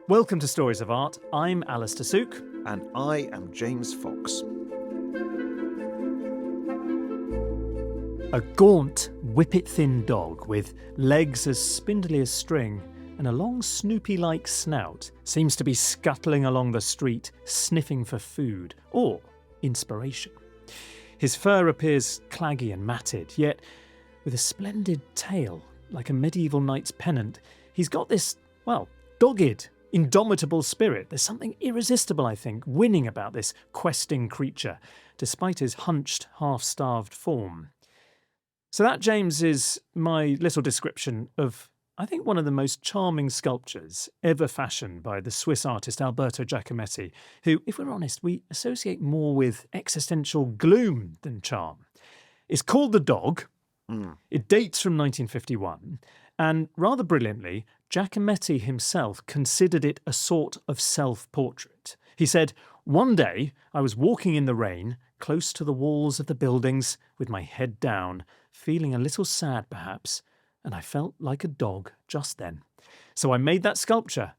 Welcome to Stories of Art. I'm Alastair Sook. And I am James Fox. A gaunt, whippet-thin dog with legs as spindly as string and a long Snoopy-like snout seems to be scuttling along the street, sniffing for food or inspiration. His fur appears claggy and matted, yet with a splendid tail, like a medieval knight's pennant, he's got this, dogged, indomitable spirit. There's something irresistible, I think, winning about this questing creature, despite his hunched, half-starved form. So that, James, is my little description of, I think, one of the most charming sculptures ever fashioned by the Swiss artist Alberto Giacometti, who, if we're honest, we associate more with existential gloom than charm. It's called The Dog. It dates from 1951, and rather brilliantly, Giacometti himself considered it a sort of self-portrait. He said, "One day I was walking in the rain, close to the walls of the buildings, with my head down, feeling a little sad perhaps, and I felt like a dog just then. So I made that sculpture."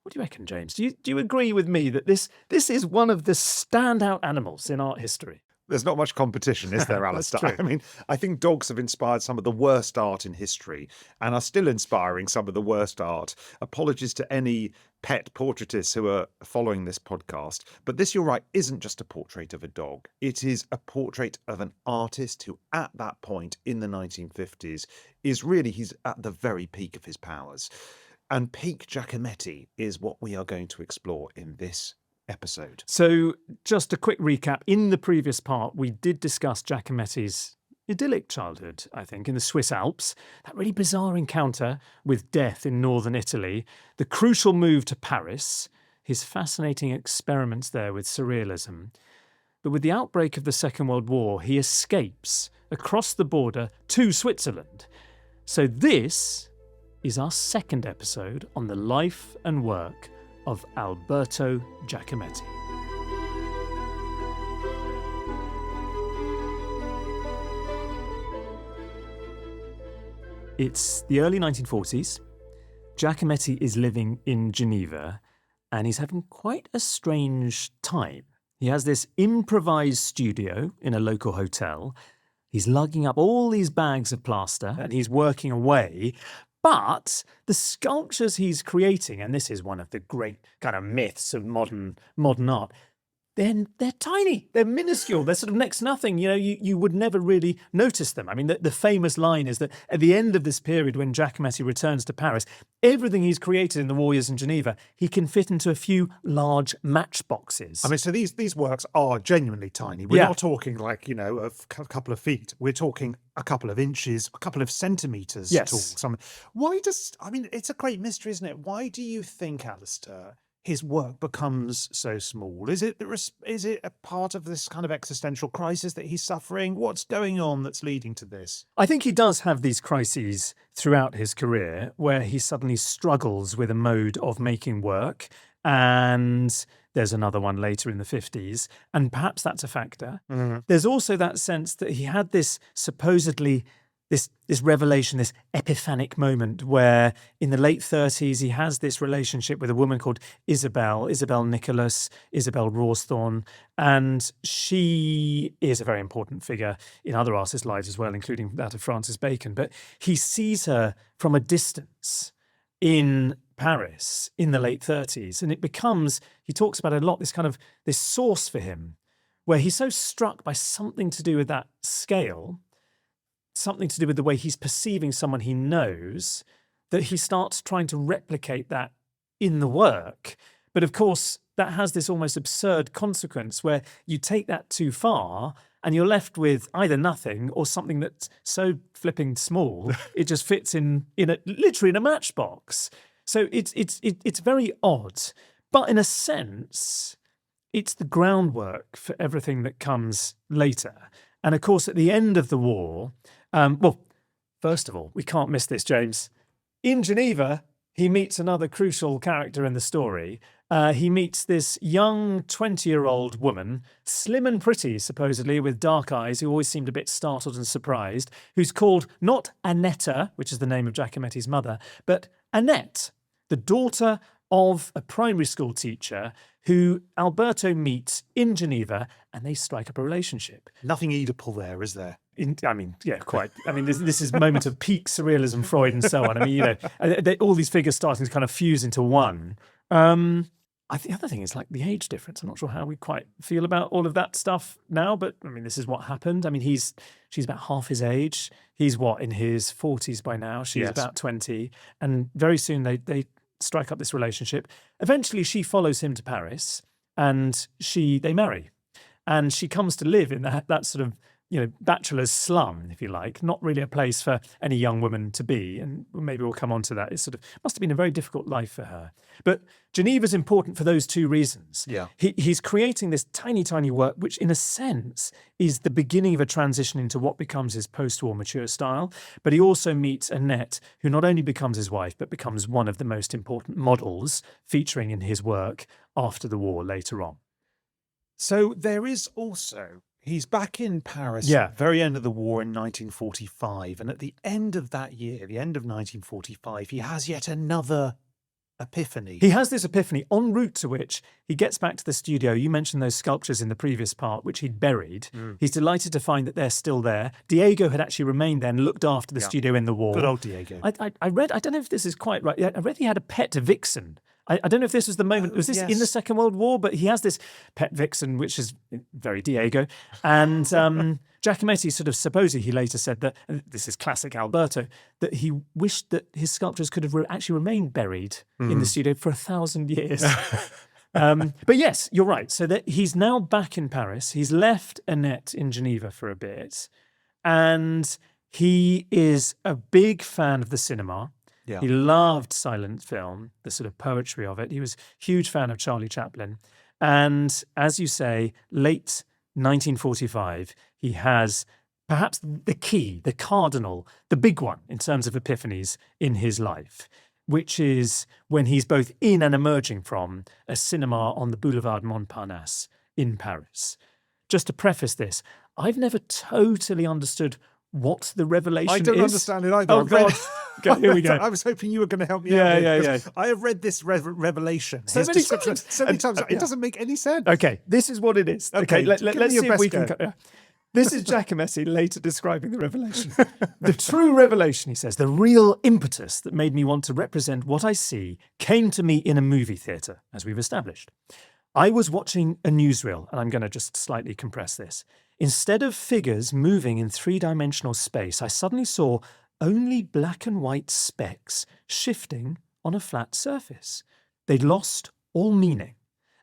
What do you reckon, James? Do you agree with me that this is one of the standout animals in art history? There's not much competition, is there, Alastair? I mean, I think dogs have inspired some of the worst art in history and are still inspiring some of the worst art. Apologies to any pet portraitists who are following this podcast. But this, you're right, isn't just a portrait of a dog. It is a portrait of an artist who, at that point in the 1950s, he's at the very peak of his powers. And peak Giacometti is what we are going to explore in this episode. So just a quick recap. In the previous part, we did discuss Giacometti's idyllic childhood, I think, in the Swiss Alps, that really bizarre encounter with death in northern Italy, the crucial move to Paris, his fascinating experiments there with surrealism. But with the outbreak of the Second World War, he escapes across the border to Switzerland. So this is our second episode on the life and work of Alberto Giacometti. It's the early 1940s. Giacometti is living in Geneva, and he's having quite a strange time. He has this improvised studio in a local hotel. He's lugging up all these bags of plaster, and he's working away. But the sculptures he's creating, and this is one of the great kind of myths of modern art, they're tiny, they're minuscule, they're sort of next to nothing. You know, you would never really notice them. I mean, the famous line is that at the end of this period, when Giacometti returns to Paris, everything he's created in the war years in Geneva, he can fit into a few large matchboxes. I mean, so these works are genuinely tiny. We're not talking like, a couple of feet. We're talking a couple of inches, a couple of centimetres tall. It's a great mystery, isn't it? Why do you think, Alastair, his work becomes so small? Is it a part of this kind of existential crisis that he's suffering? What's going on that's leading to this? I think he does have these crises throughout his career where he suddenly struggles with a mode of making work, and there's another one later in the 50s, and perhaps that's a factor. Mm-hmm. There's also that sense that he had this supposedly this revelation, this epiphanic moment where in the late 30s he has this relationship with a woman called Isabel Nicholas, Isabel Rawsthorne, and she is a very important figure in other artists' lives as well, including that of Francis Bacon. But he sees her from a distance in Paris in the late 30s, and it becomes, he talks about it a lot, this source for him, where he's so struck by something to do with that scale, something to do with the way he's perceiving someone he knows, that he starts trying to replicate that in the work. But of course, that has this almost absurd consequence where you take that too far and you're left with either nothing or something that's so flipping small, it just fits literally in a matchbox. So it's very odd. But in a sense, it's the groundwork for everything that comes later. And of course, at the end of the war, first of all, we can't miss this, James. In Geneva, he meets another crucial character in the story. He meets this young 20-year-old woman, slim and pretty, supposedly, with dark eyes, who always seemed a bit startled and surprised, who's called not Annetta, which is the name of Giacometti's mother, but Annette, the daughter of a primary school teacher who Alberto meets in Geneva, and they strike up a relationship. Nothing Oedipal there, is there? Quite. I mean, this is moment of peak surrealism, Freud, and so on. I mean, all these figures starting to kind of fuse into one. I think the other thing is like the age difference. I'm not sure how we quite feel about all of that stuff now, but I mean, this is what happened. I mean, she's about half his age. He's in his 40s by now. She's about 20, and very soon they strike up this relationship. Eventually, she follows him to Paris, and they marry, and she comes to live in that sort of bachelor's slum, if you like, not really a place for any young woman to be. And maybe we'll come on to that. It must have been a very difficult life for her. But Geneva's important for those two reasons. Yeah. He's creating this tiny, tiny work, which in a sense is the beginning of a transition into what becomes his post-war mature style. But he also meets Annette, who not only becomes his wife, but becomes one of the most important models featuring in his work after the war later on. So there is also... He's back in Paris Yeah. at the very end of the war in 1945. And at the end of that year, the end of 1945, he has yet another epiphany. He has this epiphany, en route to which he gets back to the studio. You mentioned those sculptures in the previous part, which he'd buried. He's delighted to find that they're still there. Diego had actually remained there and looked after the studio in the war. Good old Diego. I read, I don't know if this is quite right, I read he had a pet vixen. I don't know if this was the moment, was this in the Second World War? But he has this pet vixen, which is very Diego. And Giacometti supposedly, he later said that, and this is classic Alberto, that he wished that his sculptures could have actually remained buried in the studio for 1,000 years. But yes, you're right. So that he's now back in Paris. He's left Annette in Geneva for a bit. And he is a big fan of the cinema. Yeah. He loved silent film, the sort of poetry of it. He was a huge fan of Charlie Chaplin. And as you say, late 1945, he has perhaps the key, the cardinal, the big one in terms of epiphanies in his life, which is when he's both in and emerging from a cinema on the Boulevard Montparnasse in Paris. Just to preface this, I've never totally understood what the revelation is. I don't understand it either. Oh, God. Okay, here we go. I was hoping you were going to help me out. Yeah. I have read this revelation. So his many description times. so many times. It doesn't make any sense. Okay, this is what it is. Okay, let's give me see your if best we can... go. This is Giacometti later describing the revelation. The true revelation, he says, the real impetus that made me want to represent what I see came to me in a movie theatre, as we've established. I was watching a newsreel, and I'm going to just slightly compress this. Instead of figures moving in three-dimensional space, I suddenly saw only black and white specks shifting on a flat surface. They'd lost all meaning.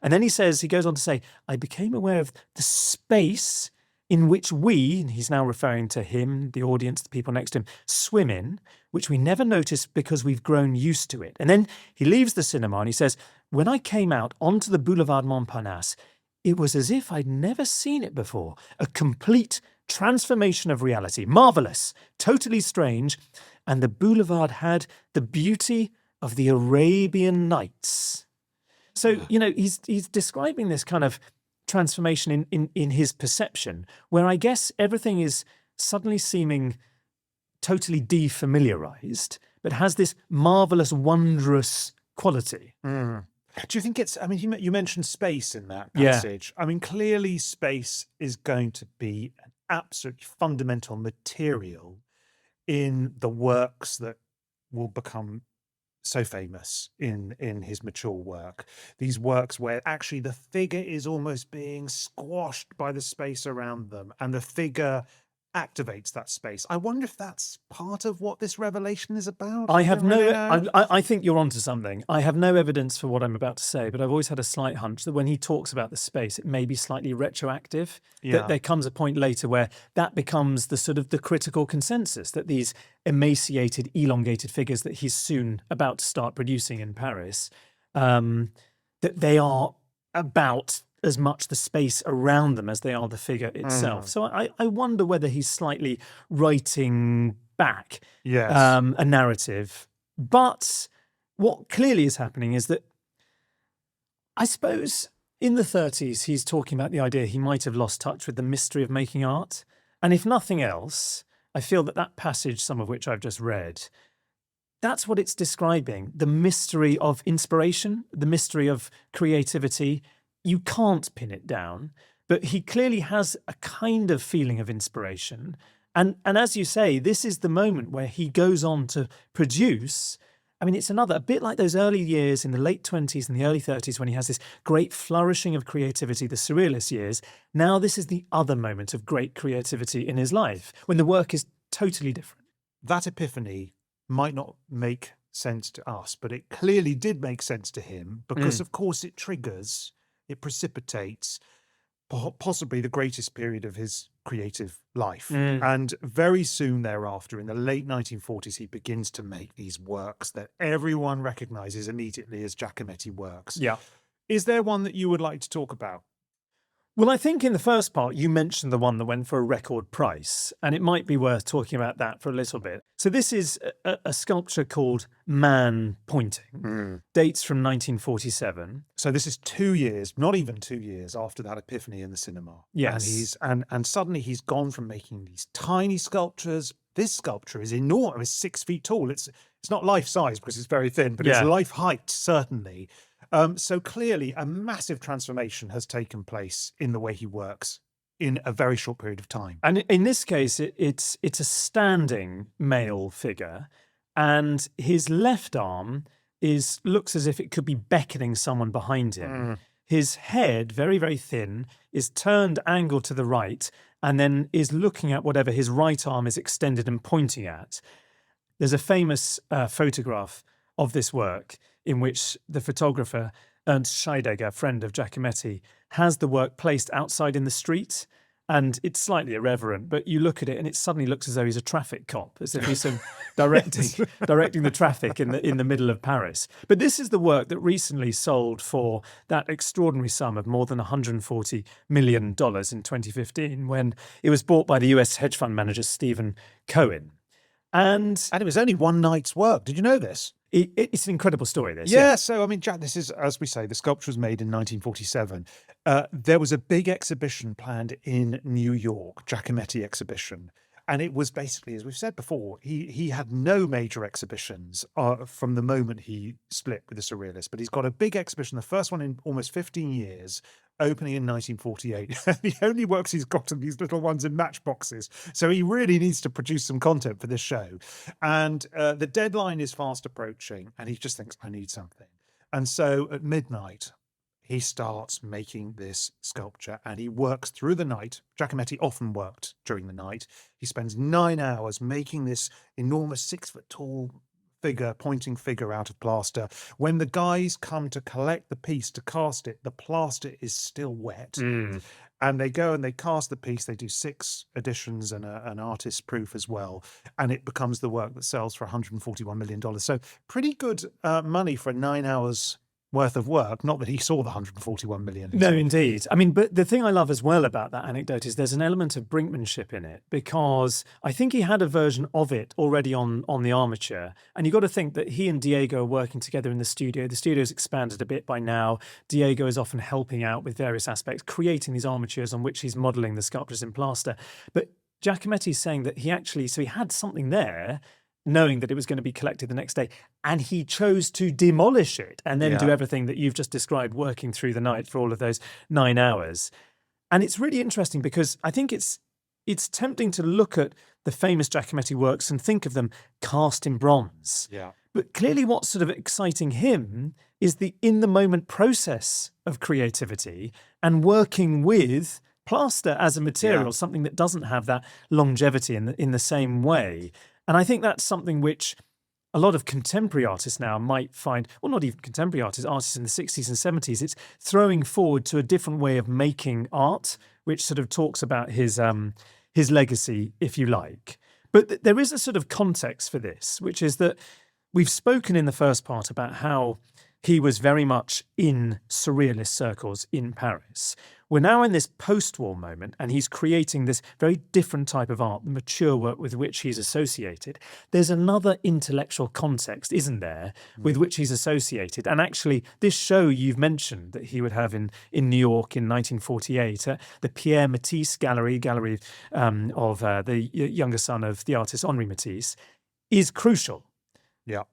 And then he goes on to say, I became aware of the space in which we, and he's now referring to him, the audience, the people next to him, swim in, which we never noticed because we've grown used to it. And then he leaves the cinema and he says, when I came out onto the Boulevard Montparnasse, it was as if I'd never seen it before. A complete transformation of reality. Marvelous, totally strange. And the boulevard had the beauty of the Arabian Nights. So, he's describing this kind of transformation in his perception, where I guess everything is suddenly seeming totally defamiliarized, but has this marvelous, wondrous quality. Do you think you mentioned space in that passage. Yeah. I mean, clearly space is going to be an absolutely fundamental material in the works that will become so famous in his mature work. These works where actually the figure is almost being squashed by the space around them, and the figure activates that space. I wonder if that's part of what this revelation is about. I think you're onto something. I have no evidence for what I'm about to say, but I've always had a slight hunch that when he talks about the space, it may be slightly retroactive. Yeah. That there comes a point later where that becomes the critical consensus, that these emaciated, elongated figures that he's soon about to start producing in Paris, that they are about as much the space around them as they are the figure itself. So I wonder whether he's slightly writing back a narrative. But what clearly is happening is that, I suppose, in the 30s, he's talking about the idea he might have lost touch with the mystery of making art. And if nothing else, I feel that passage, some of which I've just read, that's what it's describing, the mystery of inspiration, the mystery of creativity. You can't pin it down, but he clearly has a kind of feeling of inspiration. And as you say, this is the moment where he goes on to produce. I mean, it's a bit like those early years in the late 20s and the early 30s when he has this great flourishing of creativity, the surrealist years. Now this is the other moment of great creativity in his life, when the work is totally different. That epiphany might not make sense to us, but it clearly did make sense to him because, of course, it precipitates possibly the greatest period of his creative life. And very soon thereafter, in the late 1940s, he begins to make these works that everyone recognizes immediately as Giacometti works. Yeah. Is there one that you would like to talk about? Well, I think in the first part, you mentioned the one that went for a record price, and it might be worth talking about that for a little bit. So this is a sculpture called Man Pointing, dates from 1947. So this is 2 years, not even 2 years after that epiphany in the cinema. Yes. And suddenly he's gone from making these tiny sculptures. This sculpture is enormous, it's 6 feet tall. It's not life size because it's very thin, but it's life height, certainly. So clearly a massive transformation has taken place in the way he works in a very short period of time. And in this case, it's a standing male figure, and his left arm looks as if it could be beckoning someone behind him. His head, very, very thin, is turned angled to the right and then is looking at whatever his right arm is extended and pointing at. There's a famous photograph of this work in which the photographer, Ernst Scheidegger, a friend of Giacometti, has the work placed outside in the street. And it's slightly irreverent, but you look at it and it suddenly looks as though he's a traffic cop, as if he's directing the traffic in the middle of Paris. But this is the work that recently sold for that extraordinary sum of more than $140 million in 2015, when it was bought by the US hedge fund manager Stephen Cohen. And it was only one night's work. Did you know this? It's an incredible story, this. Yeah, so, I mean, Jack, this is, as we say, the sculpture was made in 1947. There was a big exhibition planned in New York, Giacometti exhibition. And it was basically, as we've said before, he had no major exhibitions from the moment he split with the Surrealists. But he's got a big exhibition, the first one in almost 15 years, opening in 1948. The only works he's got are these little ones in matchboxes. So he really needs to produce some content for this show. And the deadline is fast approaching, and he just thinks, I need something. And so at midnight, he starts making this sculpture, and he works through the night. Giacometti often worked during the night. He spends 9 hours making this enormous 6-foot-tall pointing figure out of plaster. When the guys come to collect the piece to cast it, the plaster is still wet. And they go and they cast the piece. They do 6 editions and an artist's proof as well. And it becomes the work that sells for $141 million. So pretty good money for 9 hours worth of work. Not that he saw the 141 million. No, indeed. I mean, but the thing I love as well about that anecdote is there's an element of brinkmanship in it, because I think he had a version of it already on the armature. And you've got to think that he and Diego are working together in the studio. The studio's expanded a bit by now. Diego is often helping out with various aspects, creating these armatures on which he's modelling the sculptures in plaster. But Giacometti is saying that he had something there, knowing that it was going to be collected the next day, and he chose to demolish it and then do everything that you've just described, working through the night for all of those 9 hours. And it's really interesting because I think it's tempting to look at the famous Giacometti works and think of them cast in bronze. Yeah. But clearly what's sort of exciting him is the in-the-moment process of creativity and working with plaster as a material, something that doesn't have that longevity in the same way. And I think that's something which a lot of contemporary artists now might find, well, not even contemporary artists in the 60s and 70s, it's throwing forward to a different way of making art, which sort of talks about his legacy, if you like. But there is a sort of context for this, which is that we've spoken in the first part about how he was very much in surrealist circles in Paris. We're now in this post-war moment, and he's creating this very different type of art, the mature work with which he's associated. There's another intellectual context, isn't there, with which he's associated. And actually, this show you've mentioned that he would have in New York in 1948, the Pierre Matisse gallery of the younger son of the artist Henri Matisse, is crucial. Yeah.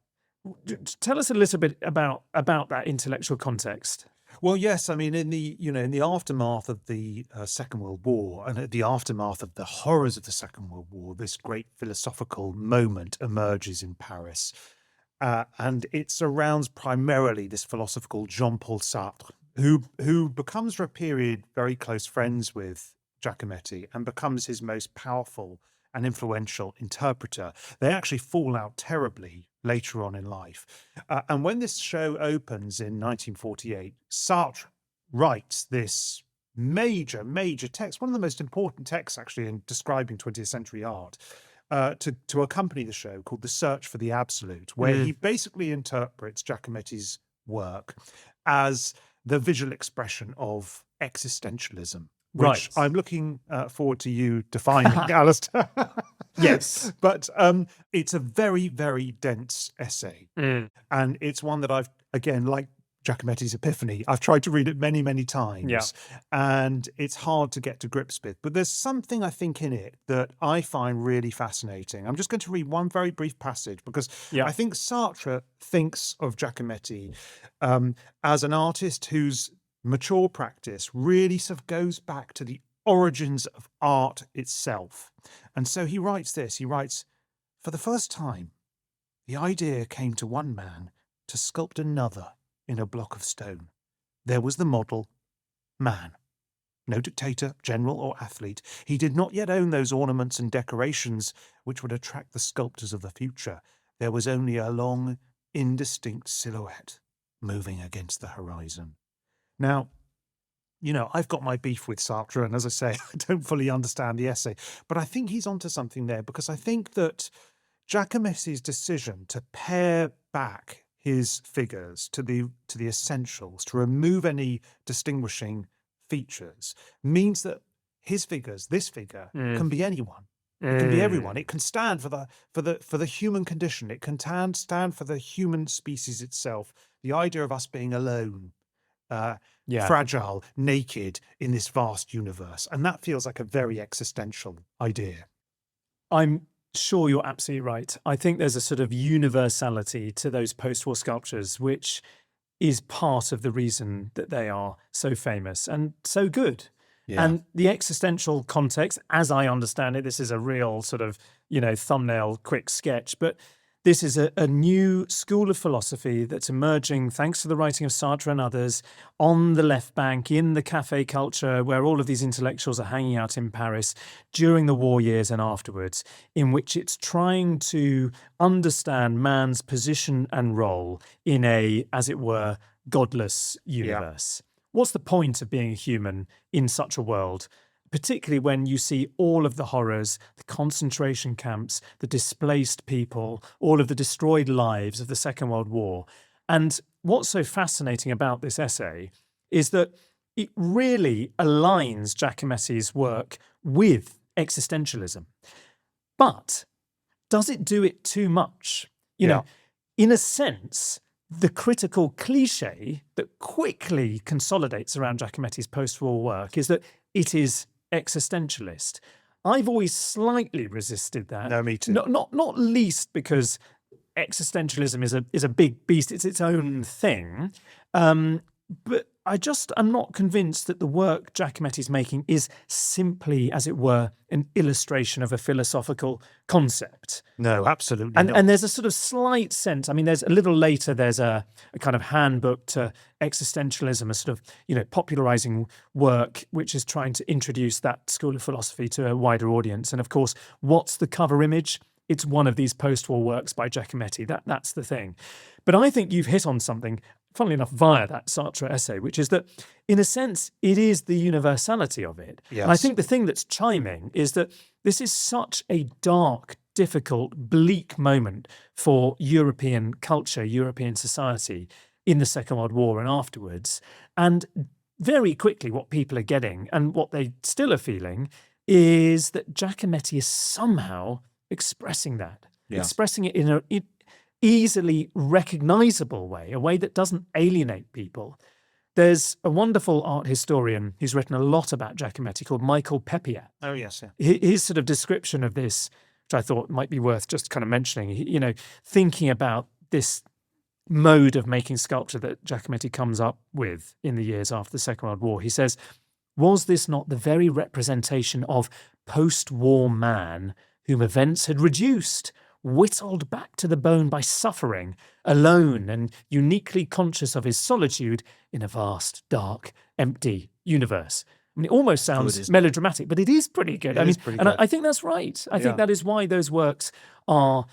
Tell us a little bit about that intellectual context. Well, yes, I mean, in the aftermath of the Second World War, and at the aftermath of the horrors of the Second World War, this great philosophical moment emerges in Paris, and it surrounds primarily this philosopher called Jean-Paul Sartre, who becomes for a period very close friends with Giacometti and becomes his most powerful and influential interpreter. They actually fall out terribly later on in life. And when this show opens in 1948, Sartre writes this major text, one of the most important texts actually in describing 20th century art, to accompany the show, called The Search for the Absolute, where he basically interprets Giacometti's work as the visual expression of existentialism. Which I'm looking forward to you defining, Alastair. Yes. But it's a very, very dense essay. And it's one that I've, again, like Giacometti's Epiphany, I've tried to read it many, many times. Yeah. And it's hard to get to grips with. But there's something, I think, in it that I find really fascinating. I'm just going to read one very brief passage because I think Sartre thinks of Giacometti as an artist whose mature practice really sort of goes back to the origins of art itself. And so he writes this, he writes, "For the first time, the idea came to one man to sculpt another in a block of stone. There was the model, man. No dictator, general or athlete. He did not yet own those ornaments and decorations which would attract the sculptors of the future. There was only a long, indistinct silhouette moving against the horizon." Now, I've got my beef with Sartre, and as I say, I don't fully understand the essay, but I think he's onto something there, because I think that Giacometti's decision to pare back his figures to the essentials, to remove any distinguishing features, means that his figures, this figure, can be anyone. It can be everyone. It can stand for the human condition. It can stand for the human species itself. The idea of us being alone, fragile, naked in this vast universe. And that feels like a very existential idea. I'm sure you're absolutely right. I think there's a sort of universality to those post-war sculptures, which is part of the reason that they are so famous and so good. Yeah. And the existential context, as I understand it, this is a real sort of, thumbnail quick sketch, but this is a new school of philosophy that's emerging thanks to the writing of Sartre and others on the left bank, in the cafe culture where all of these intellectuals are hanging out in Paris during the war years and afterwards, in which it's trying to understand man's position and role in a, as it were, godless universe. Yeah. What's the point of being a human in such a world? Particularly when you see all of the horrors, the concentration camps, the displaced people, all of the destroyed lives of the Second World War. And what's so fascinating about this essay is that it really aligns Giacometti's work with existentialism. But does it do it too much? You know, in a sense, the critical cliche that quickly consolidates around Giacometti's post-war work is that it is existentialist. I've always slightly resisted that. No, me too. Not least because existentialism is a big beast. It's its own thing. But I'm not convinced that the work Giacometti's making is simply, as it were, an illustration of a philosophical concept. No, absolutely not. And there's a sort of slight sense, there's a little later, there's a kind of handbook to existentialism, a sort of, popularizing work, which is trying to introduce that school of philosophy to a wider audience. And of course, what's the cover image? It's one of these post-war works by Giacometti. That's the thing. But I think you've hit on something, funnily enough, via that Sartre essay, which is that, in a sense, it is the universality of it. Yes. And I think the thing that's chiming is that this is such a dark, difficult, bleak moment for European culture, European society in the Second World War and afterwards. And very quickly, what people are getting and what they still are feeling is that Giacometti is somehow expressing that, expressing it in an easily recognizable way, a way that doesn't alienate people. There's a wonderful art historian who's written a lot about Giacometti called Michael Pepiat. Oh, yes. Yeah. His sort of description of this, which I thought might be worth just kind of mentioning, thinking about this mode of making sculpture that Giacometti comes up with in the years after the Second World War. He says, was this not the very representation of post-war man whom events had reduced, whittled back to the bone by suffering, alone and uniquely conscious of his solitude in a vast, dark, empty universe? I mean, it almost sounds melodramatic, but it is pretty good. I think that's right. I think that is why those works are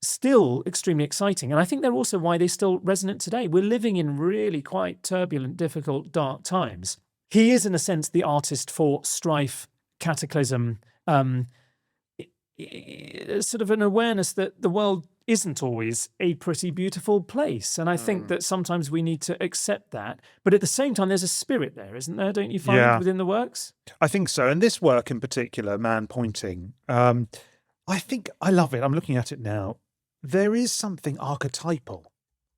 still extremely exciting. And I think they're also why they still resonate today. We're living in really quite turbulent, difficult, dark times. He is, in a sense, the artist for strife, cataclysm, sort of an awareness that the world isn't always a pretty beautiful place. And I think that sometimes we need to accept that. But at the same time, there's a spirit there, isn't there? Don't you find within the works? I think so. And this work in particular, Man Pointing, I think I love it. I'm looking at it now. There is something archetypal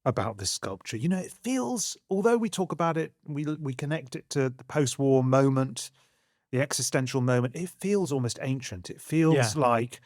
about this sculpture. You know, it feels, although we talk about it, we connect it to the post-war moment, the existential moment, it feels almost ancient. It feels like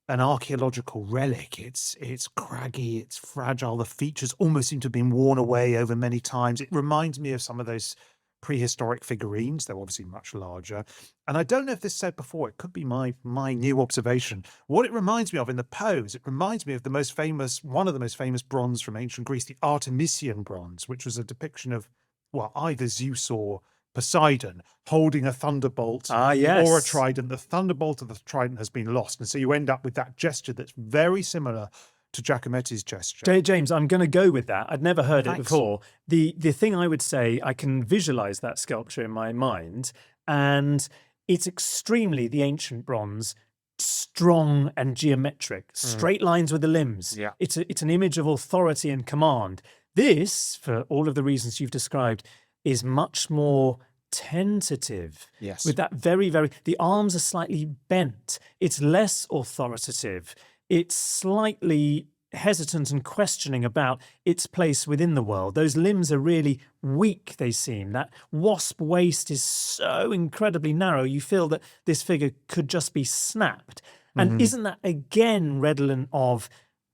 an archaeological relic. It's craggy, it's fragile. The features almost seem to have been worn away over many times. It reminds me of some of those prehistoric figurines. They're obviously much larger. And I don't know if this said before, it could be my new observation. What it reminds me of in the pose, it reminds me of one of the most famous bronze from ancient Greece, the Artemisian bronze, which was a depiction of, well, either Zeus or Poseidon holding a thunderbolt or a trident. The thunderbolt or the trident has been lost. And so you end up with that gesture that's very similar to Giacometti's gesture. James, I'm going to go with that. I'd never heard it before. The thing I would say, I can visualize that sculpture in my mind, and it's extremely the ancient bronze, strong and geometric, straight lines with the limbs. Yeah. It's an image of authority and command. This, for all of the reasons you've described, is much more tentative. Yes. With that the arms are slightly bent. It's less authoritative. It's slightly hesitant and questioning about its place within the world. Those limbs are really weak, they seem. That wasp waist is so incredibly narrow, you feel that this figure could just be snapped. And isn't that, again, redolent of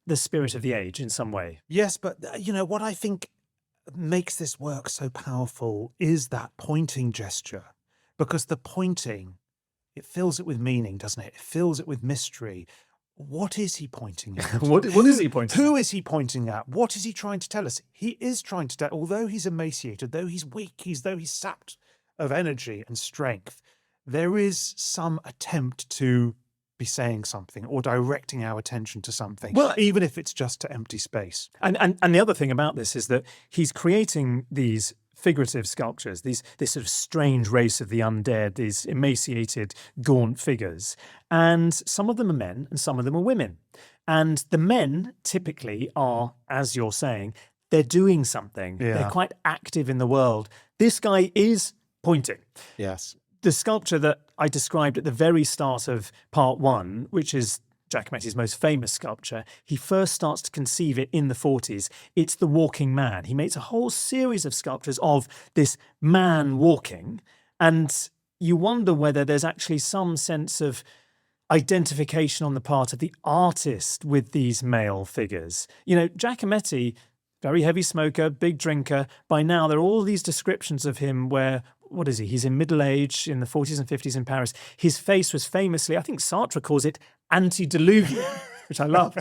the spirit of the age in some way? Yes, but, you know, what I think makes this work so powerful is that pointing gesture. Because the pointing, it fills it with meaning, doesn't it? It fills it with mystery. What is he pointing at? What is he pointing at? Who is he pointing at? What is he trying to tell us? He is trying to tell, although he's emaciated, though he's weak, though he's sapped of energy and strength, there is some attempt to be saying something or directing our attention to something, even if it's just to empty space. And the other thing about this is that he's creating these figurative sculptures, this sort of strange race of the undead, these emaciated, gaunt figures. And some of them are men and some of them are women. And the men typically are, as you're saying, they're doing something. Yeah. They're quite active in the world. This guy is pointing. Yes. The sculpture that I described at the very start of part one, which is Giacometti's most famous sculpture, he first starts to conceive it in the 40s. It's the walking man. He makes a whole series of sculptures of this man walking, and you wonder whether there's actually some sense of identification on the part of the artist with these male figures. You know, Giacometti, very heavy smoker, big drinker. By now, there are all these descriptions of him where, what is he? He's in middle age in the 40s and 50s in Paris. His face was famously, I think Sartre calls it antediluvian, which I love.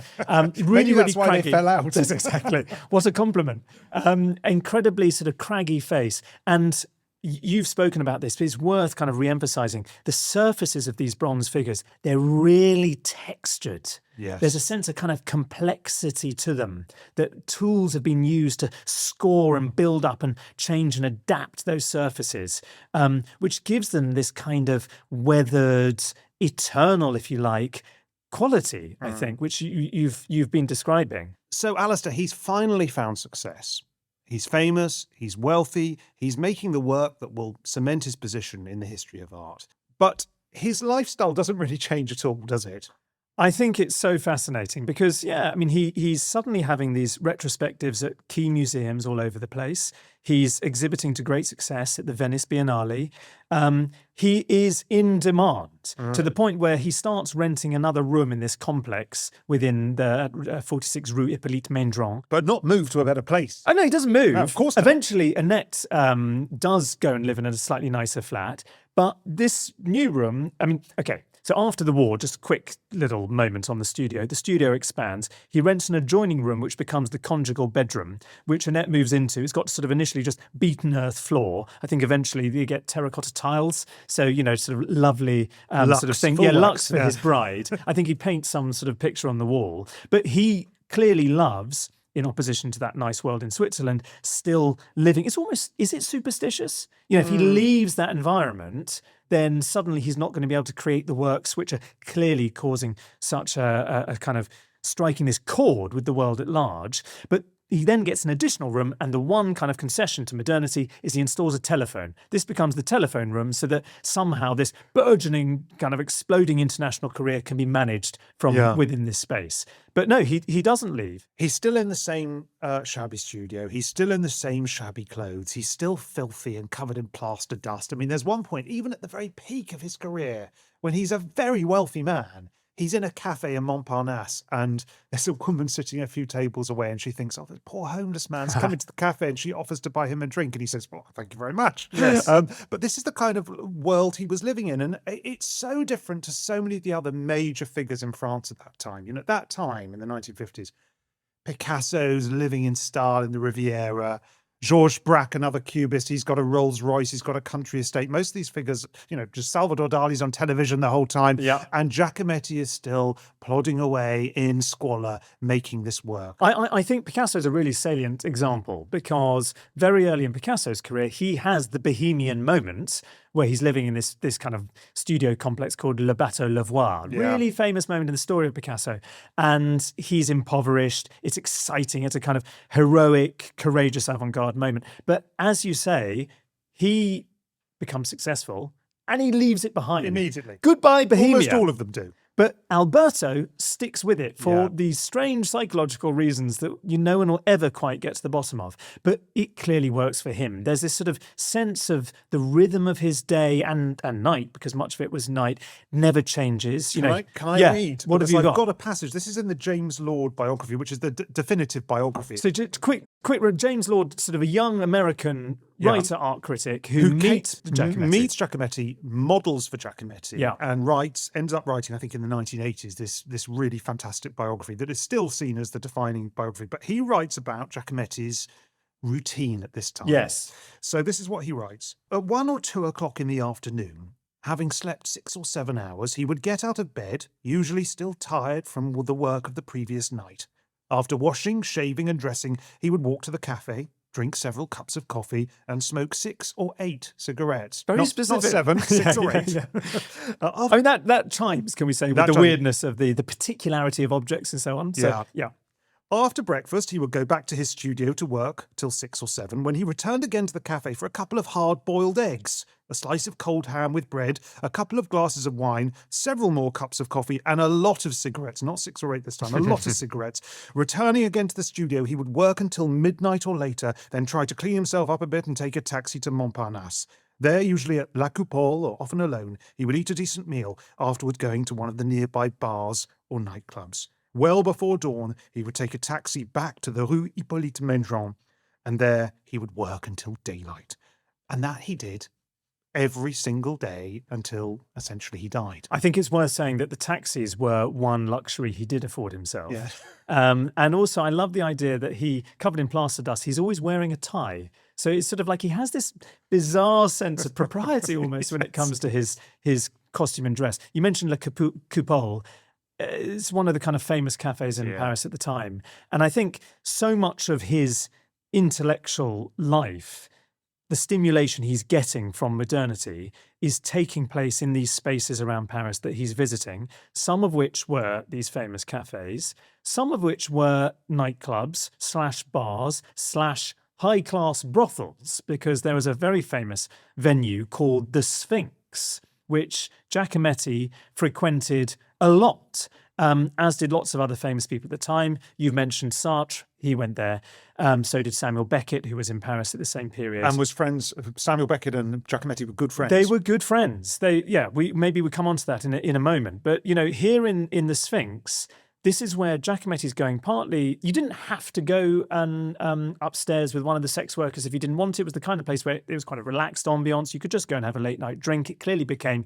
Maybe that's why craggy. they fell out. That's exactly. What a compliment. Incredibly sort of craggy face. And you've spoken about this, but it's worth kind of re-emphasizing. The surfaces of these bronze figures, they're really textured. Yes. There's a sense of kind of complexity to them, that tools have been used to score and build up and change and adapt those surfaces, which gives them this kind of weathered, eternal, if you like, quality, I think, which you've been describing. So, Alastair, he's finally found success. He's famous, he's wealthy, he's making the work that will cement his position in the history of art. But his lifestyle doesn't really change at all, does it? I think it's so fascinating because, he's suddenly having these retrospectives at key museums all over the place. He's exhibiting to great success at the Venice Biennale. He is in demand to the point where he starts renting another room in this complex within the 46 Rue Hippolyte Maindron. But not move to a better place. Oh, no, he doesn't move. No, of course not. Eventually, Annette does go and live in a slightly nicer flat. But this new room, so after the war, just a quick little moment on the studio expands. He rents an adjoining room, which becomes the conjugal bedroom, which Annette moves into. It's got sort of initially just beaten earth floor. I think eventually they get terracotta tiles. So, sort of lovely sort of thing. Yeah, Lux for his bride. I think he paints some sort of picture on the wall. But he clearly loves, in opposition to that nice world in Switzerland, still living. It's almost, is it superstitious? If he leaves that environment, then suddenly he's not going to be able to create the works which are clearly causing such a kind of striking this chord with the world at large. But he then gets an additional room, and the one kind of concession to modernity is he installs a telephone. This becomes the telephone room so that somehow this burgeoning kind of exploding international career can be managed from within this space. But no, he doesn't leave. He's still in the same shabby studio. He's still in the same shabby clothes. He's still filthy and covered in plaster dust. I mean, there's one point, even at the very peak of his career, when he's a very wealthy man, he's in a cafe in Montparnasse, and there's a woman sitting a few tables away, and she thinks, oh, this poor homeless man's coming to the cafe, and she offers to buy him a drink, and he says, well, thank you very much. Yes. But this is the kind of world he was living in, and it's so different to so many of the other major figures in France at that time. At that time, in the 1950s, Picasso's living in style in the Riviera. Georges Braque, another cubist, he's got a Rolls Royce, he's got a country estate. Most of these figures, just Salvador Dali's on television the whole time. Yeah. And Giacometti is still plodding away in squalor, making this work. I think Picasso's a really salient example because very early in Picasso's career, he has the bohemian moment where he's living in this kind of studio complex called Le Bateau Lavoir. Really famous moment in the story of Picasso. And he's impoverished. It's exciting. It's a kind of heroic, courageous avant-garde moment. But as you say, he becomes successful and he leaves it behind. Immediately. Goodbye, Bohemia. Almost all of them do. But Alberto sticks with it for these strange psychological reasons that no one will ever quite get to the bottom of. But it clearly works for him. There's this sort of sense of the rhythm of his day and night, because much of it was night, never changes. Can I read? What have you got? I've got a passage. This is in the James Lord biography, which is the definitive biography. So just quick, James Lord, sort of a young American writer, art critic who meets Giacometti, models for Giacometti, and ends up writing, I think in the 1980s, this really fantastic biography that is still seen as the defining biography. But he writes about Giacometti's routine at this time. Yes. So this is what he writes. At 1 or 2 o'clock in the afternoon, having slept 6 or 7 hours, he would get out of bed, usually still tired from the work of the previous night. After washing, shaving and dressing, he would walk to the cafe, drink several cups of coffee, and smoke 6 or 8 cigarettes. Very specific. Not 7, 6 or 8. I mean, that chimes, can we say, with the weirdness of the particularity of objects and so on. So, yeah. After breakfast, he would go back to his studio to work till 6 or 7, when he returned again to the cafe for a couple of hard-boiled eggs, a slice of cold ham with bread, a couple of glasses of wine, several more cups of coffee, and a lot of cigarettes. Not 6 or 8 this time, a lot of cigarettes. Returning again to the studio, he would work until midnight or later, then try to clean himself up a bit and take a taxi to Montparnasse. There, usually at La Coupole, or often alone, he would eat a decent meal, afterward going to one of the nearby bars or nightclubs. Well before dawn, he would take a taxi back to the Rue Hippolyte Maindron, and there he would work until daylight. And that he did every single day until essentially he died. I think it's worth saying that the taxis were one luxury he did afford himself. Yeah. And also, I love the idea that he, covered in plaster dust, he's always wearing a tie. So it's sort of like he has this bizarre sense of propriety almost when it comes to his costume and dress. You mentioned La Coupole. It's one of the kind of famous cafes in Paris at the time. And I think so much of his intellectual life, the stimulation he's getting from modernity, is taking place in these spaces around Paris that he's visiting, some of which were these famous cafes, some of which were nightclubs / bars / high-class brothels, because there was a very famous venue called the Sphinx, which Giacometti frequented a lot. as did lots of other famous people at the time. You've mentioned Sartre. He went there. So did Samuel Beckett, who was in Paris at the same period. And was friends. Samuel Beckett and Giacometti were good friends. They were good friends. Maybe we come on to that in a moment. But, here in the Sphinx, this is where Giacometti's going partly. You didn't have to go upstairs with one of the sex workers if you didn't want it. It was the kind of place where it was quite a relaxed ambiance. You could just go and have a late night drink. It clearly became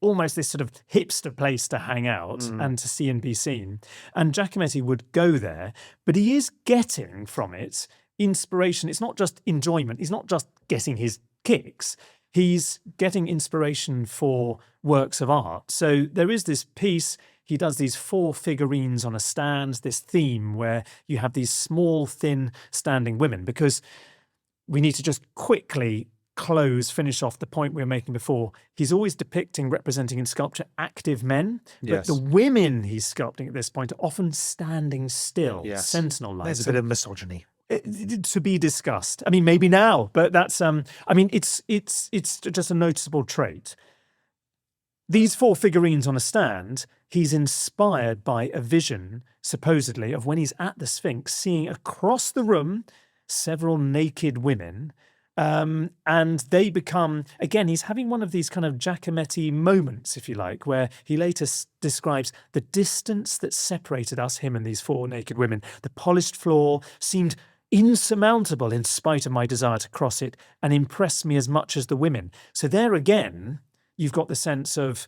almost this sort of hipster place to hang out and to see and be seen. And Giacometti would go there, but he is getting from it inspiration. It's not just enjoyment. He's not just getting his kicks. He's getting inspiration for works of art. So there is this piece. He does these 4 figurines on a stand, this theme where you have these small, thin, standing women, because we need to just quickly finish off the point we were making before. He's always representing in sculpture active men, but the women he's sculpting at this point are often standing still, sentinel-like. There's a bit of misogyny. To be discussed. I mean, maybe now, but that's. It's just a noticeable trait. These 4 figurines on a stand, he's inspired by a vision, supposedly, of when he's at the Sphinx, seeing across the room several naked women. And they become, again, he's having one of these kind of Giacometti moments, if you like, where he later describes the distance that separated us, him and these 4 naked women. The polished floor seemed insurmountable in spite of my desire to cross it, and impressed me as much as the women. So there again, you've got the sense of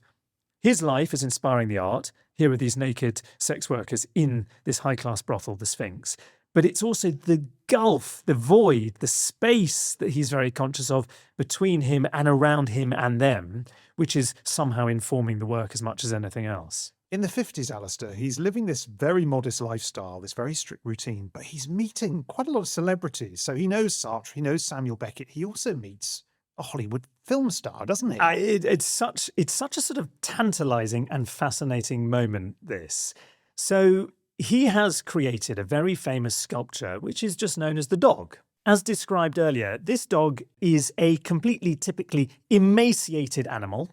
his life is inspiring the art. Here are these naked sex workers in this high-class brothel, the Sphinx. But it's also the gulf, the void, the space that he's very conscious of between him and around him and them, which is somehow informing the work as much as anything else. In the 50s, Alastair, he's living this very modest lifestyle, this very strict routine, but he's meeting quite a lot of celebrities. So he knows Sartre, he knows Samuel Beckett. He also meets a Hollywood film star, doesn't he? It's such a sort of tantalizing and fascinating moment, this. So he has created a very famous sculpture, which is just known as the dog. As described earlier, this dog is a completely typically emaciated animal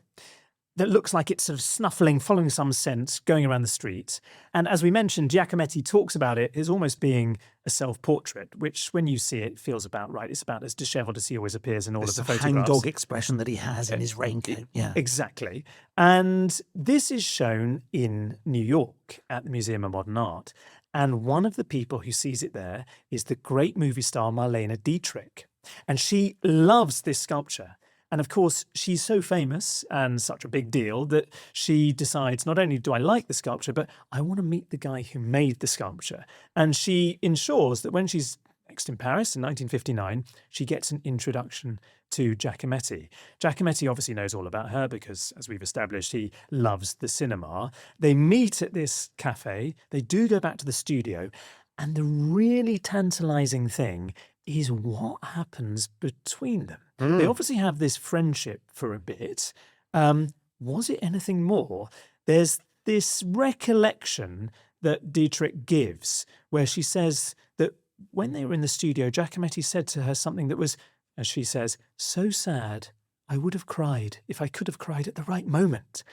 that looks like it's sort of snuffling, following some scent, going around the street. And as we mentioned, Giacometti talks about it as almost being a self-portrait, which when you see it feels about right. It's about as dishevelled as he always appears in all of the photographs. Hangdog expression that he has in his raincoat. Yeah, exactly. And this is shown in New York at the Museum of Modern Art. And one of the people who sees it there is the great movie star Marlene Dietrich. And she loves this sculpture. And of course, she's so famous and such a big deal that she decides, not only do I like the sculpture, but I want to meet the guy who made the sculpture. And she ensures that when she's next in Paris in 1959, she gets an introduction to Giacometti. Giacometti obviously knows all about her because, as we've established, he loves the cinema. They meet at this cafe. They do go back to the studio. And the really tantalizing thing is what happens between them. They obviously have this friendship for a bit. Was it anything more? There's this recollection that Dietrich gives where she says that when they were in the studio, Giacometti said to her something that was, as she says, so sad, I would have cried if I could have cried at the right moment.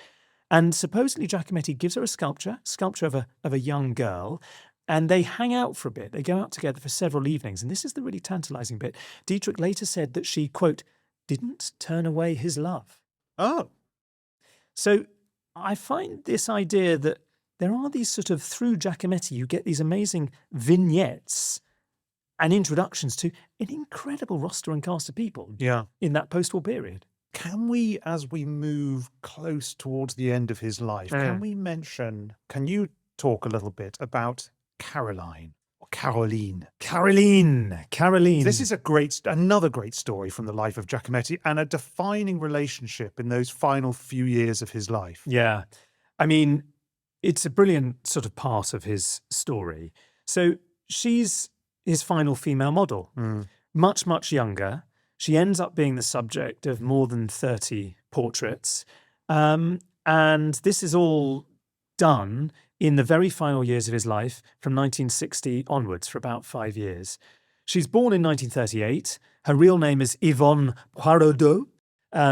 And supposedly Giacometti gives her a sculpture of a young girl, and they hang out for a bit. They go out together for several evenings. And this is the really tantalizing bit. Dietrich later said that she, quote, didn't turn away his love. Oh. So I find this idea that there are these sort of, through Giacometti, you get these amazing vignettes and introductions to an incredible roster and cast of people in that post-war period. Can we, as we move close towards the end of his life, can you talk a little bit about Caroline or Caroline? Caroline. This is another great story from the life of Giacometti and a defining relationship in those final few years of his life. Yeah. I mean, it's a brilliant sort of part of his story. So she's his final female model, much, much younger. She ends up being the subject of more than 30 portraits. And this is all done in the very final years of his life from 1960 onwards for about 5 years. She's born in 1938. Her real name is Yvonne Poireau.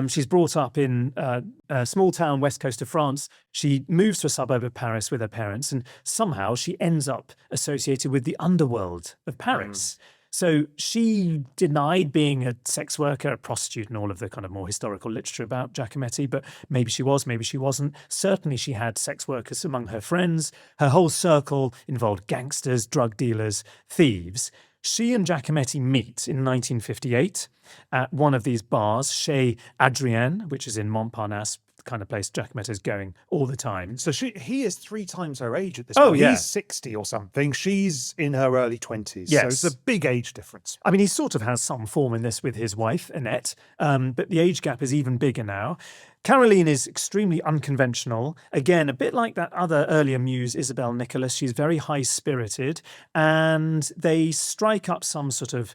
She's brought up in a small town west coast of France. She moves to a suburb of Paris with her parents, and somehow she ends up associated with the underworld of Paris. So she denied being a sex worker, a prostitute, and all of the kind of more historical literature about Giacometti, but maybe she was, maybe she wasn't. Certainly she had sex workers among her friends. Her whole circle involved gangsters, drug dealers, thieves. She and Giacometti meet in 1958 at one of these bars, Chez Adrienne, which is in Montparnasse, the kind of place Giacometti's going all the time. So he is 3 times her age at this Oh, point. yeah. He's 60 or something. She's in her early 20s. Yes. So it's a big age difference. I mean, he sort of has some form in this with his wife, Annette, but the age gap is even bigger now. Caroline is extremely unconventional. Again, a bit like that other earlier muse, Isabel Nicholas. She's very high-spirited, and they strike up some sort of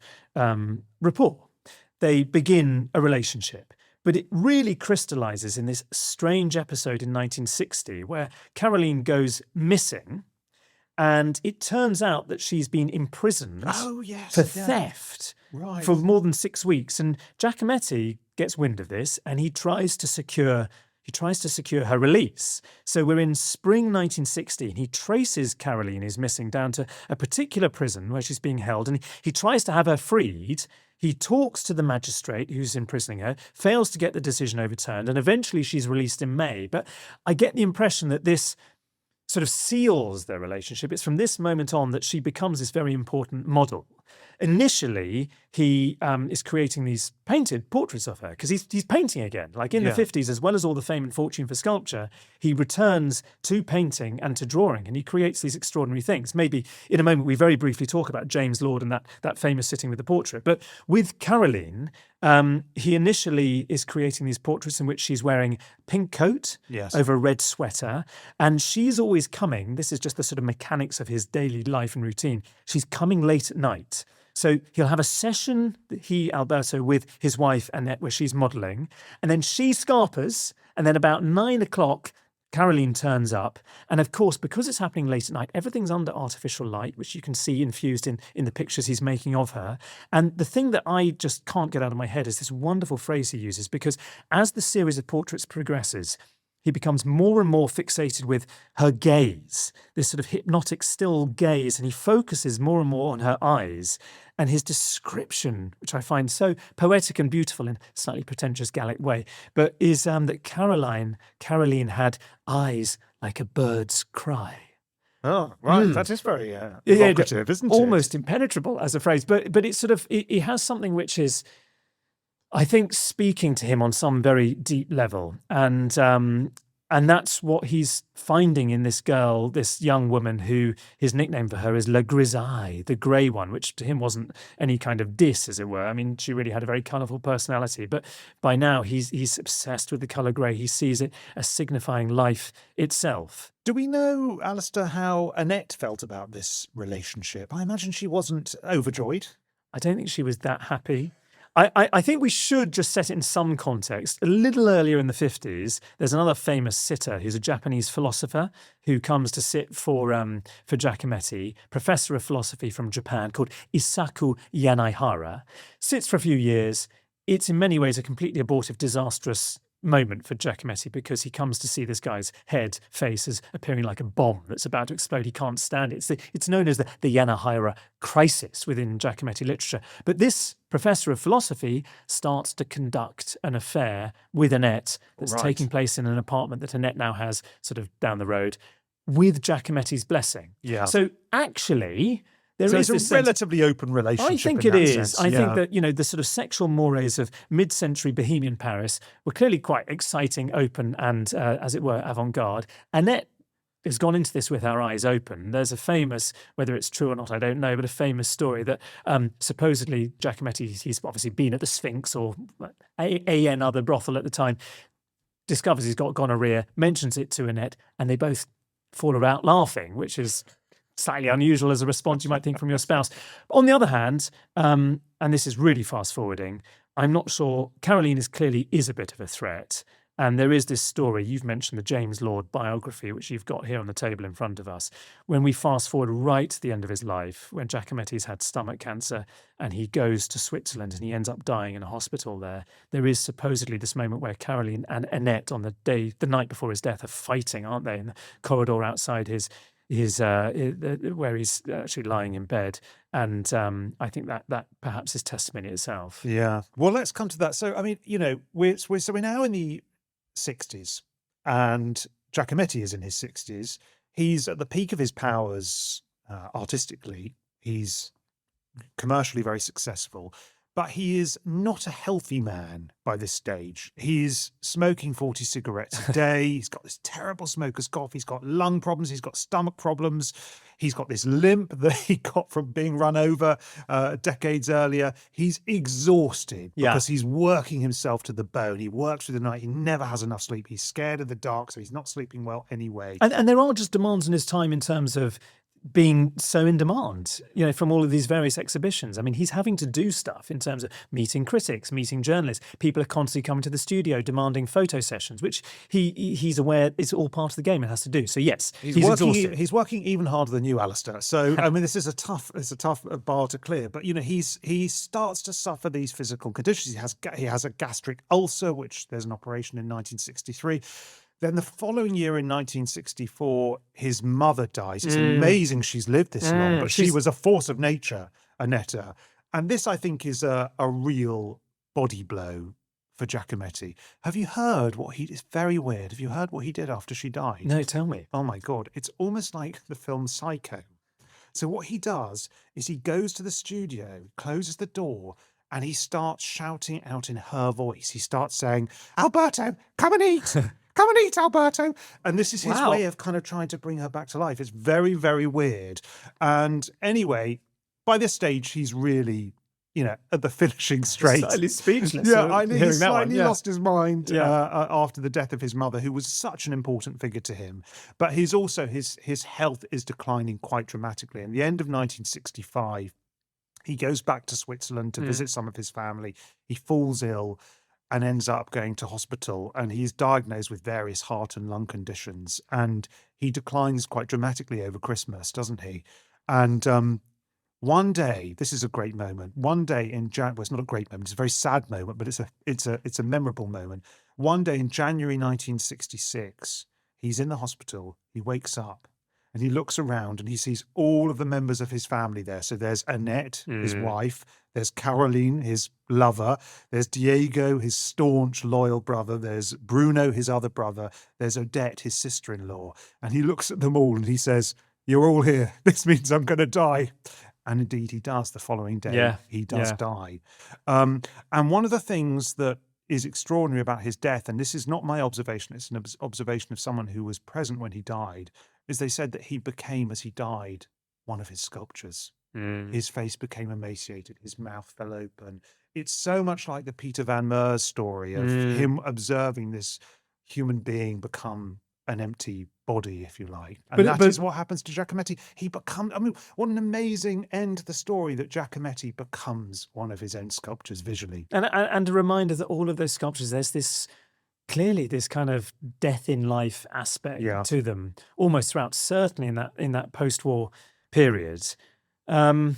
rapport. They begin a relationship. But it really crystallizes in this strange episode in 1960 where Caroline goes missing, and it turns out that she's been imprisoned for theft for more than 6 weeks. And Giacometti gets wind of this, and he tries to secure her release. So we're in spring 1960, and he traces Caroline, who's missing, down to a particular prison where she's being held, and he tries to have her freed. He talks to the magistrate who's imprisoning her, fails to get the decision overturned, and eventually she's released in May. But I get the impression that this sort of seals their relationship. It's from this moment on that she becomes this very important model. Initially, he is creating these painted portraits of her because he's painting again. Like in the 50s, as well as all the fame and fortune for sculpture, he returns to painting and to drawing, and he creates these extraordinary things. Maybe in a moment we very briefly talk about James Lord and that famous sitting with the portrait. But with Caroline, he initially is creating these portraits in which she's wearing a pink coat over a red sweater, and she's always coming. This is just the sort of mechanics of his daily life and routine. She's coming late at night. So he'll have a session, Alberto, with his wife, Annette, where she's modelling, and then she scarpers, and then about 9 o'clock, Caroline turns up. And of course, because it's happening late at night, everything's under artificial light, which you can see infused in the pictures he's making of her. And the thing that I just can't get out of my head is this wonderful phrase he uses, because as the series of portraits progresses, he becomes more and more fixated with her gaze, this sort of hypnotic still gaze, and he focuses more and more on her eyes. And his description, which I find so poetic and beautiful in a slightly pretentious Gallic way, but is that Caroline had eyes like a bird's cry. Oh, right. That is very evocative, isn't it? Almost impenetrable as a phrase. But it's sort of, it has something which is, I think, speaking to him on some very deep level. And that's what he's finding in this girl, this young woman who his nickname for her is La Grisaille, the grey one, which to him wasn't any kind of diss, as it were. I mean, she really had a very colourful personality. But by now, he's obsessed with the colour grey. He sees it as signifying life itself. Do we know, Alastair, how Annette felt about this relationship? I imagine she wasn't overjoyed. I don't think she was that happy. I think we should just set it in some context. A little earlier in the 50s, there's another famous sitter who's a Japanese philosopher who comes to sit for Giacometti, professor of philosophy from Japan called Isaku Yanagihara. Sits for a few years. It's in many ways a completely abortive, disastrous moment for Giacometti because he comes to see this guy's face as appearing like a bomb that's about to explode. He can't stand it. It's known as the Yanagihara crisis within Giacometti literature. But this professor of philosophy starts to conduct an affair with Annette that's taking place in an apartment that Annette now has sort of down the road with Giacometti's blessing. Yeah. So actually, there is a relatively open relationship. I think it is. I think that, the sort of sexual mores of mid-century Bohemian Paris were clearly quite exciting, open, and, as it were, avant-garde. Annette has gone into this with her eyes open. There's a famous, whether it's true or not, I don't know, but a famous story that supposedly Giacometti, he's obviously been at the Sphinx or other brothel at the time, discovers he's got gonorrhea, mentions it to Annette, and they both fall out laughing, which is slightly unusual as a response you might think from your spouse. On the other hand, and this is really fast forwarding, I'm not sure, Caroline clearly is a bit of a threat. And there is this story, you've mentioned the James Lord biography, which you've got here on the table in front of us. When we fast forward right to the end of his life, when Giacometti's had stomach cancer and he goes to Switzerland and he ends up dying in a hospital there is supposedly this moment where Caroline and Annette on the night before his death are fighting, aren't they, in the corridor outside his where he's actually lying in bed. And I think that perhaps is testimony itself. Yeah. Well, let's come to that. So, I mean, we're now in the 60s, and Giacometti is in his 60s. He's at the peak of his powers artistically. He's commercially very successful, but he is not a healthy man by this stage. He's smoking 40 cigarettes a day. He's got this terrible smoker's cough. He's got lung problems. He's got stomach problems. He's got this limp that he got from being run over decades earlier. He's exhausted because he's working himself to the bone. He works through the night. He never has enough sleep. He's scared of the dark, so he's not sleeping well anyway. And there are just demands on his time in terms of being so in demand, from all of these various exhibitions. I mean, he's having to do stuff in terms of meeting critics, meeting journalists. People are constantly coming to the studio demanding photo sessions, which he's aware is all part of the game and has to do. So yes, he's exhausted. He's working even harder than you, Alastair. So I mean, this is a tough bar to clear. But he starts to suffer these physical conditions. He has a gastric ulcer, which there's an operation in 1963. Then the following year in 1964, his mother dies. It's amazing she's lived this long, but she was a force of nature, Annette. And this, I think, is a real body blow for Giacometti. Have you heard it's very weird. Have you heard what he did after she died? No, tell me. Oh my God. It's almost like the film Psycho. So what he does is he goes to the studio, closes the door, and he starts shouting out in her voice. He starts saying, "Alberto, come and eat. Come and eat, Alberto." And this is his way of kind of trying to bring her back to life. It's very, very weird. And anyway, by this stage, he's really, at the finishing straight. Slightly speechless. Yeah, he slightly lost his mind after the death of his mother, who was such an important figure to him. But he's also, his health is declining quite dramatically. In the end of 1965, he goes back to Switzerland to visit some of his family. He falls ill and ends up going to hospital, and he's diagnosed with various heart and lung conditions, and he declines quite dramatically over Christmas, doesn't he? And one day, this is a great moment. One day in January, well, it's not a great moment; it's a very sad moment, but it's a memorable moment. One day in January 1966, he's in the hospital. He wakes up. And he looks around and he sees all of the members of his family there. So there's Annette, his wife. There's Caroline, his lover. There's Diego, his staunch, loyal brother. There's Bruno, his other brother. There's Odette, his sister-in-law. And he looks at them all and he says, "You're all here. This means I'm going to die." And indeed he does. The following day, he does die. And one of the things that is extraordinary about his death, and this is not my observation, it's an observation of someone who was present when he died, is they said that he became, as he died, one of his sculptures. His face became emaciated. His mouth fell open. It's so much like the Peter Van Meur's story of him observing this human being become an empty body, if you like. And that is what happens to Giacometti. What an amazing end to the story that Giacometti becomes one of his own sculptures visually. And a reminder that all of those sculptures, there's this clearly this kind of death in life aspect to them, almost throughout, certainly in that post-war period. I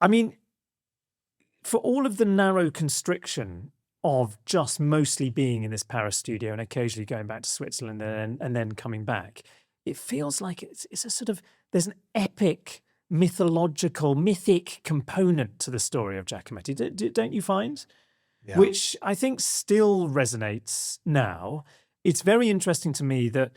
mean, for all of the narrow constriction of just mostly being in this Paris studio and occasionally going back to Switzerland and then coming back, it feels like it's a sort of, there's an epic, mythic component to the story of Giacometti, don't you find? Yeah. Which I think still resonates now. It's very interesting to me that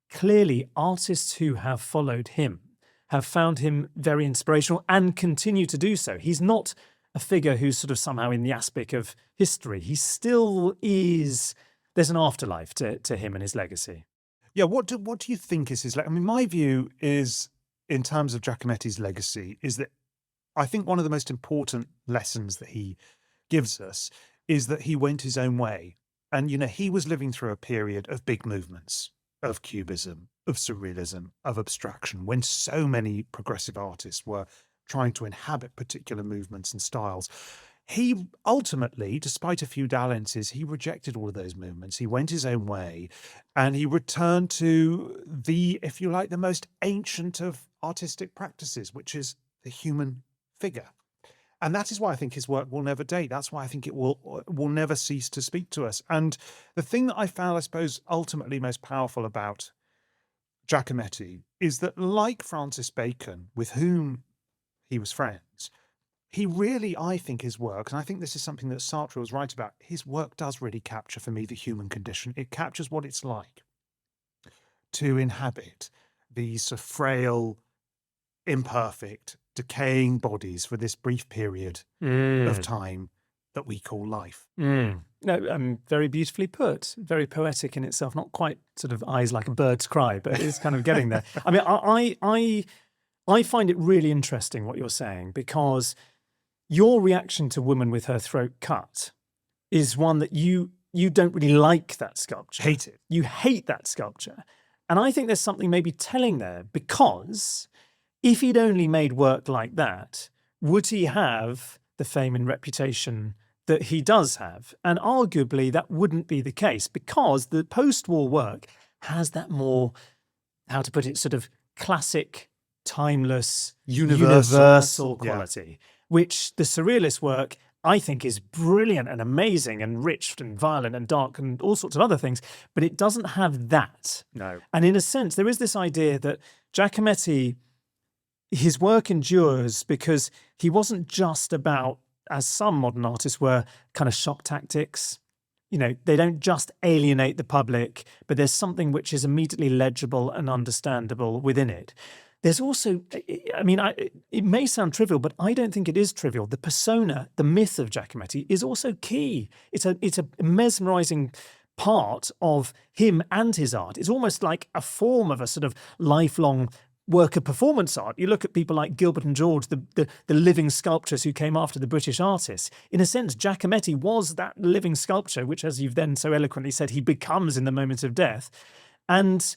clearly artists who have followed him have found him very inspirational and continue to do so. He's not a figure who's sort of somehow in the aspect of history. He still is, there's an afterlife to him and his legacy. Yeah, what do you think is his legacy? I mean, my view is, in terms of Giacometti's legacy, is that I think one of the most important lessons that he gives us is that he went his own way. And, he was living through a period of big movements, of cubism, of surrealism, of abstraction, when so many progressive artists were trying to inhabit particular movements and styles. he ultimately, despite a few dalliances, he rejected all of those movements. He went his own way, and he returned to the, if you like, the most ancient of artistic practices, which is the human figure. And that is why I think his work will never date. That's why I think it will never cease to speak to us. And the thing that I found, I suppose, ultimately most powerful about Giacometti is that, like Francis Bacon, with whom he was friends, he really, I think his work, and I think this is something that Sartre was right about, his work does really capture for me the human condition. It captures what it's like to inhabit these sort of frail, imperfect, decaying bodies for this brief period of time that we call life. No, very beautifully put, very poetic in itself, not quite sort of eyes like a bird's cry, but it's kind of getting there. I mean, I find it really interesting what you're saying, because your reaction to Woman with Her Throat Cut is one that you don't really like that sculpture. Hate it. You hate that sculpture. And I think there's something maybe telling there, because if he'd only made work like that, would he have the fame and reputation that he does have? And arguably that wouldn't be the case, because the post-war work has that more, how to put it, sort of classic, timeless, universal quality, which the surrealist work, I think, is brilliant and amazing and rich and violent and dark and all sorts of other things, but it doesn't have that. No. And in a sense, there is this idea that Giacometti, his work endures because he wasn't just about, as some modern artists were, kind of shock tactics. You know, they don't just alienate the public, but there's something which is immediately legible and understandable within it. There's also, I mean, it may sound trivial, but I don't think it is trivial. The persona, the myth of Giacometti is also key. It's a mesmerizing part of him and his art. It's almost like a form of a sort of lifelong work of performance art. You look at people like Gilbert and George, the living sculptors who came after the British artists. In a sense, Giacometti was that living sculpture, which, as you've then so eloquently said, he becomes in the moment of death. And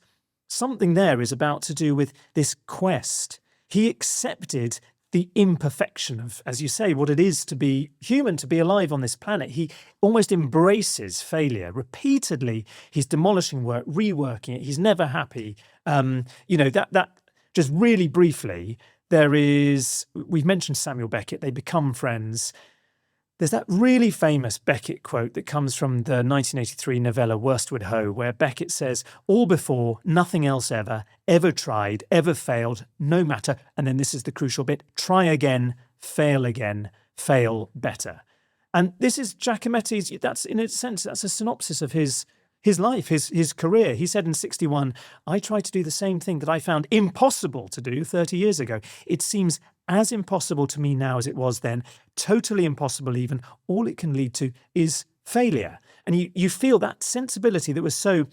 something there is about to do with this quest. He accepted the imperfection of, as you say, what it is to be human, to be alive on this planet. He almost embraces failure. Repeatedly, he's demolishing work, reworking it. He's never happy. That just really briefly, we've mentioned Samuel Beckett. They become friends. There's that really famous Beckett quote that comes from the 1983 novella Worsted Hoe, where Beckett says, "All before, nothing else ever tried, ever failed, no matter," and then this is the crucial bit, "try again, fail better." And this is Giacometti's, that's in a sense, that's a synopsis of his life, his career. He said in 1961, "I tried to do the same thing that I found impossible to do 30 years ago. It seems as impossible to me now as it was then, totally impossible even. All it can lead to is failure." And you feel that sensibility that was so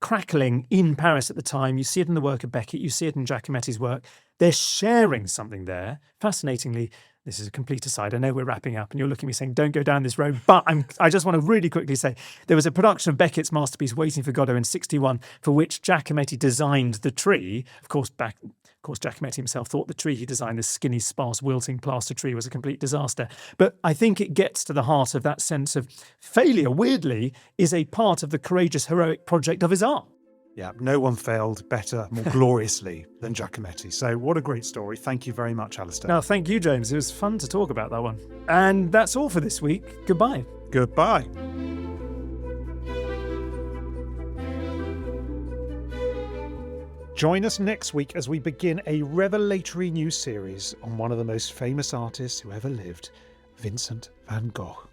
crackling in Paris at the time. You see it in the work of Beckett, you see it in Giacometti's work. They're sharing something there. Fascinatingly, this is a complete aside. I know we're wrapping up and you're looking at me saying, don't go down this road. But I just want to really quickly say, there was a production of Beckett's masterpiece, Waiting for Godot, in 1961, for which Giacometti designed the tree. Of course, Giacometti himself thought the tree he designed, this skinny, sparse, wilting plaster tree, was a complete disaster. But I think it gets to the heart of that sense of failure, weirdly, is a part of the courageous, heroic project of his art. Yeah, no one failed better, more gloriously than Giacometti. So what a great story. Thank you very much, Alastair. No, thank you, James. It was fun to talk about that one. And that's all for this week. Goodbye. Goodbye. Join us next week as we begin a revelatory new series on one of the most famous artists who ever lived, Vincent van Gogh.